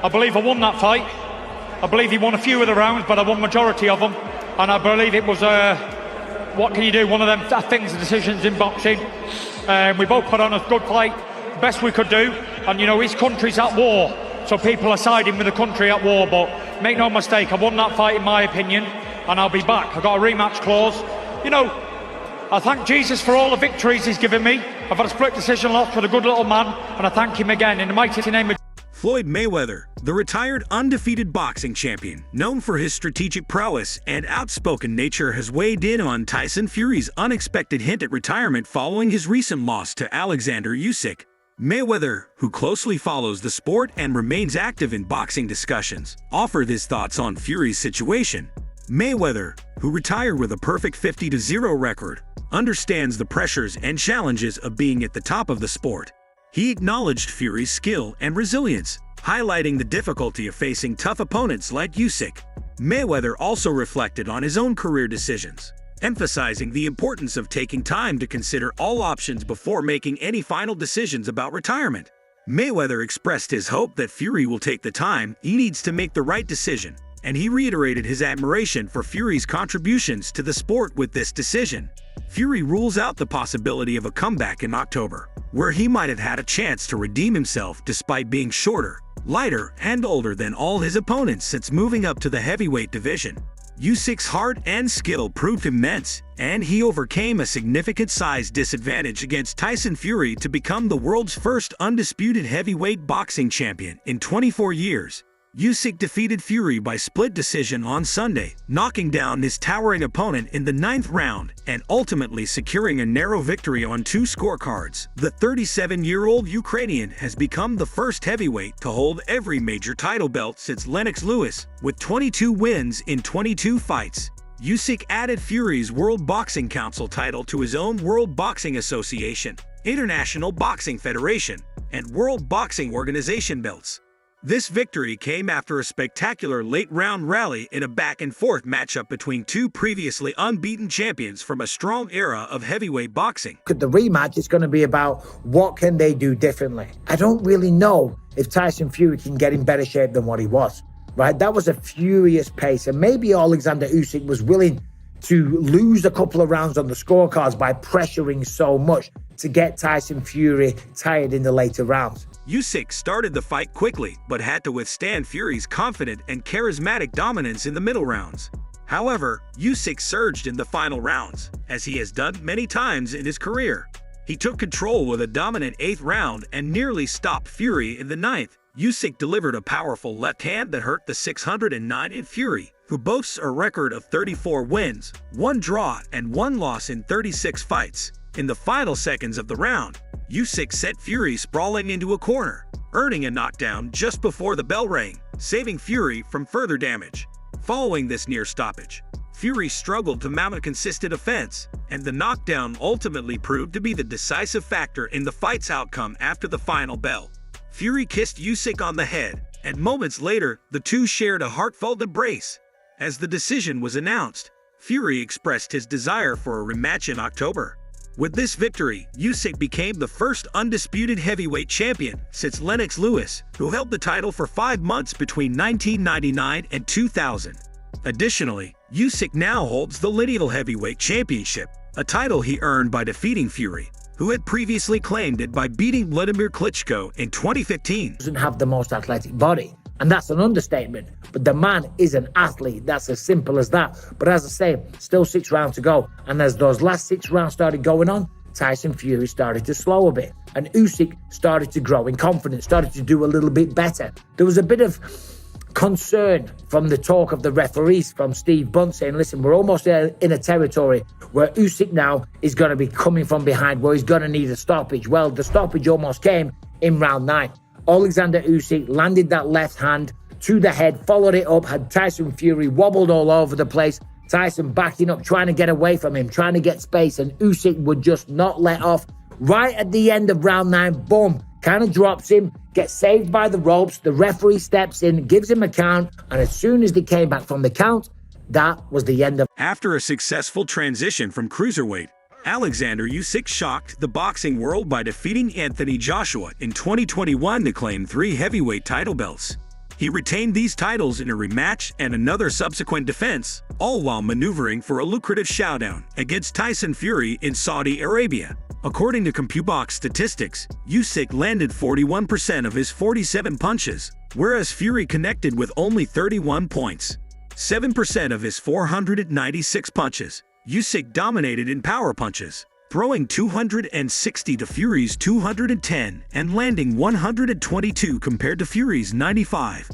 I believe I won that fight. I believe he won a few of the rounds, but I won majority of them. And I believe it was, what can you do, one of them things, decisions in boxing. We both put on a good fight, best we could do. And you know, his country's at war, so people are siding with the country at war. But make no mistake, I won that fight in my opinion, and I'll be back. I got a rematch clause. You know, I thank Jesus for all the victories he's given me. I've had a split decision loss with a good little man, and I thank him again in the mighty name of Floyd Mayweather, the retired undefeated boxing champion, known for his strategic prowess and outspoken nature, has weighed in on Tyson Fury's unexpected hint at retirement following his recent loss to Alexander Usyk. Mayweather, who closely follows the sport and remains active in boxing discussions, offered his thoughts on Fury's situation. Mayweather, who retired with a perfect 50-0 record, understands the pressures and challenges of being at the top of the sport. He acknowledged Fury's skill and resilience, highlighting the difficulty of facing tough opponents like Usyk. Mayweather also reflected on his own career decisions, emphasizing the importance of taking time to consider all options before making any final decisions about retirement. Mayweather expressed his hope that Fury will take the time he needs to make the right decision, and he reiterated his admiration for Fury's contributions to the sport with this decision. Fury rules out the possibility of a comeback in October, where he might have had a chance to redeem himself despite being shorter, lighter, and older than all his opponents since moving up to the heavyweight division. Usyk's heart and skill proved immense, and he overcame a significant size disadvantage against Tyson Fury to become the world's first undisputed heavyweight boxing champion in 24 years. Usyk defeated Fury by split decision on Sunday, knocking down his towering opponent in the 9th round and ultimately securing a narrow victory on 2 scorecards. The 37-year-old Ukrainian has become the first heavyweight to hold every major title belt since Lennox Lewis, with 22 wins in 22 fights. Usyk added Fury's World Boxing Council title to his own World Boxing Association, International Boxing Federation, and World Boxing Organization belts. This victory came after a spectacular late-round rally in a back-and-forth matchup between 2 previously unbeaten champions from a strong era of heavyweight boxing. The rematch is going to be about what can they do differently. I don't really know if Tyson Fury can get in better shape than what he was, right? That was a furious pace, and maybe Alexander Usyk was willing to lose a couple of rounds on the scorecards by pressuring so much to get Tyson Fury tired in the later rounds. Usyk started the fight quickly, but had to withstand Fury's confident and charismatic dominance in the middle rounds. However, Usyk surged in the final rounds, as he has done many times in his career. He took control with a dominant 8th round and nearly stopped Fury in the 9th. Usyk delivered a powerful left hand that hurt the 609 in Fury, who boasts a record of 34 wins, 1 draw, and 1 loss in 36 fights. In the final seconds of the round, Usyk sent Fury sprawling into a corner, earning a knockdown just before the bell rang, saving Fury from further damage. Following this near stoppage, Fury struggled to mount a consistent offense, and the knockdown ultimately proved to be the decisive factor in the fight's outcome after the final bell. Fury kissed Usyk on the head, and moments later, the two shared a heartfelt embrace. As the decision was announced, Fury expressed his desire for a rematch in October. With this victory, Usyk became the first undisputed heavyweight champion since Lennox Lewis, who held the title for 5 months between 1999 and 2000. Additionally, Usyk now holds the lineal heavyweight championship, a title he earned by defeating Fury, who had previously claimed it by beating Vladimir Klitschko in 2015. Doesn't have the most athletic body, and that's an understatement. But the man is an athlete. That's as simple as that. But as I say, still 6 rounds to go. And as those last 6 rounds started going on, Tyson Fury started to slow a bit. And Usyk started to grow in confidence, started to do a little bit better. There was a bit of concern from the talk of the referees, from Steve Bunt, saying, listen, we're almost in a territory where Usyk now is going to be coming from behind, where he's going to need a stoppage. Well, the stoppage almost came in round 9. Alexander Usyk landed that left hand to the head, followed it up, had Tyson Fury wobbled all over the place. Tyson backing up, trying to get away from him, trying to get space, and Usyk would just not let off. Right at the end of round 9, boom, kind of drops him, gets saved by the ropes. The referee steps in, gives him a count, and as soon as they came back from the count, that was the end of. After a successful transition from cruiserweight, Alexander Usyk shocked the boxing world by defeating Anthony Joshua in 2021 to claim 3 heavyweight title belts. He retained these titles in a rematch and another subsequent defense, all while maneuvering for a lucrative showdown against Tyson Fury in Saudi Arabia. According to CompuBox statistics, Usyk landed 41% of his 47 punches, whereas Fury connected with only 31 points. 7% of his 496 punches. Usyk dominated in power punches, throwing 260 to Fury's 210 and landing 122 compared to Fury's 95.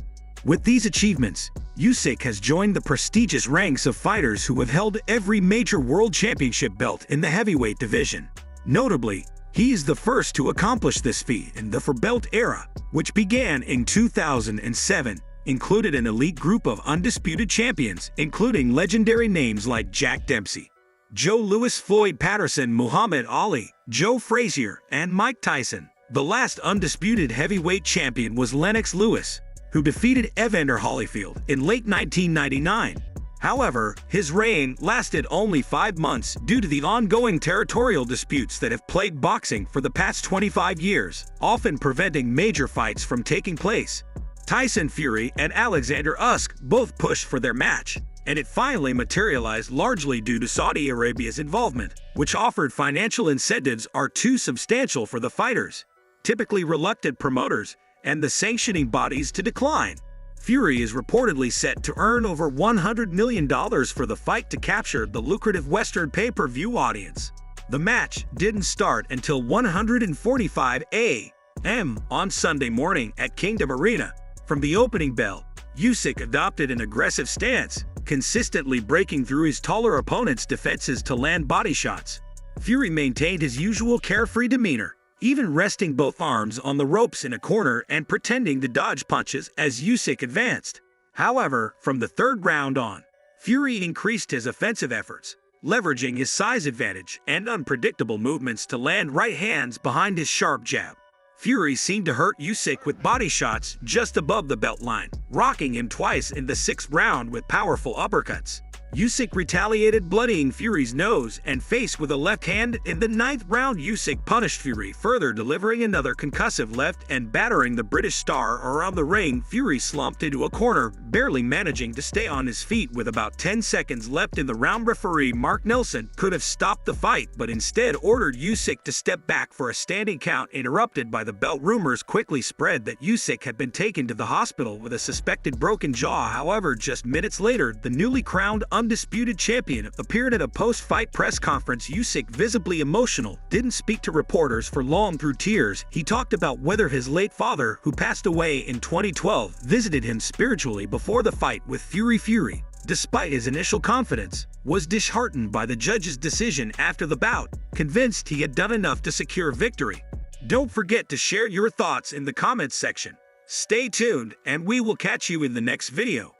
With these achievements, Usyk has joined the prestigious ranks of fighters who have held every major world championship belt in the heavyweight division. Notably, he is the first to accomplish this feat in the four-belt era, which began in 2007, included an elite group of undisputed champions, including legendary names like Jack Dempsey, Joe Louis, Floyd Patterson, Muhammad Ali, Joe Frazier, and Mike Tyson. The last undisputed heavyweight champion was Lennox Lewis, who defeated Evander Holyfield in late 1999. However, his reign lasted only 5 months due to the ongoing territorial disputes that have plagued boxing for the past 25 years, often preventing major fights from taking place. Tyson Fury and Alexander Usyk both pushed for their match, and it finally materialized largely due to Saudi Arabia's involvement, which offered financial incentives are too substantial for the fighters, typically reluctant promoters, and the sanctioning bodies to decline. Fury is reportedly set to earn over $100 million for the fight to capture the lucrative Western pay-per-view audience. The match didn't start until 1:45 a.m. on Sunday morning at Kingdom Arena. From the opening bell, Usyk adopted an aggressive stance, consistently breaking through his taller opponent's defenses to land body shots. Fury maintained his usual carefree demeanor, even resting both arms on the ropes in a corner and pretending to dodge punches as Usyk advanced. However, from the third round on, Fury increased his offensive efforts, leveraging his size advantage and unpredictable movements to land right hands behind his sharp jab. Fury seemed to hurt Usyk with body shots just above the belt line, rocking him twice in the 6th round with powerful uppercuts. Usyk retaliated, bloodying Fury's nose and face with a left hand. In the 9th round, Usyk punished Fury, further delivering another concussive left and battering the British star around the ring. Fury slumped into a corner, barely managing to stay on his feet with about 10 seconds left in the round. Referee Mark Nelson could have stopped the fight, but instead ordered Usyk to step back for a standing count, interrupted by the belt. Rumors quickly spread that Usyk had been taken to the hospital with a suspected broken jaw. However, just minutes later, the newly crowned undisputed champion appeared at a post-fight press conference. Usyk, visibly emotional, didn't speak to reporters for long. Through tears, he talked about whether his late father, who passed away in 2012, visited him spiritually before the fight with Fury. Fury, despite his initial confidence, was disheartened by the judge's decision after the bout, convinced he had done enough to secure victory. Don't forget to share your thoughts in the comments section. Stay tuned, and we will catch you in the next video.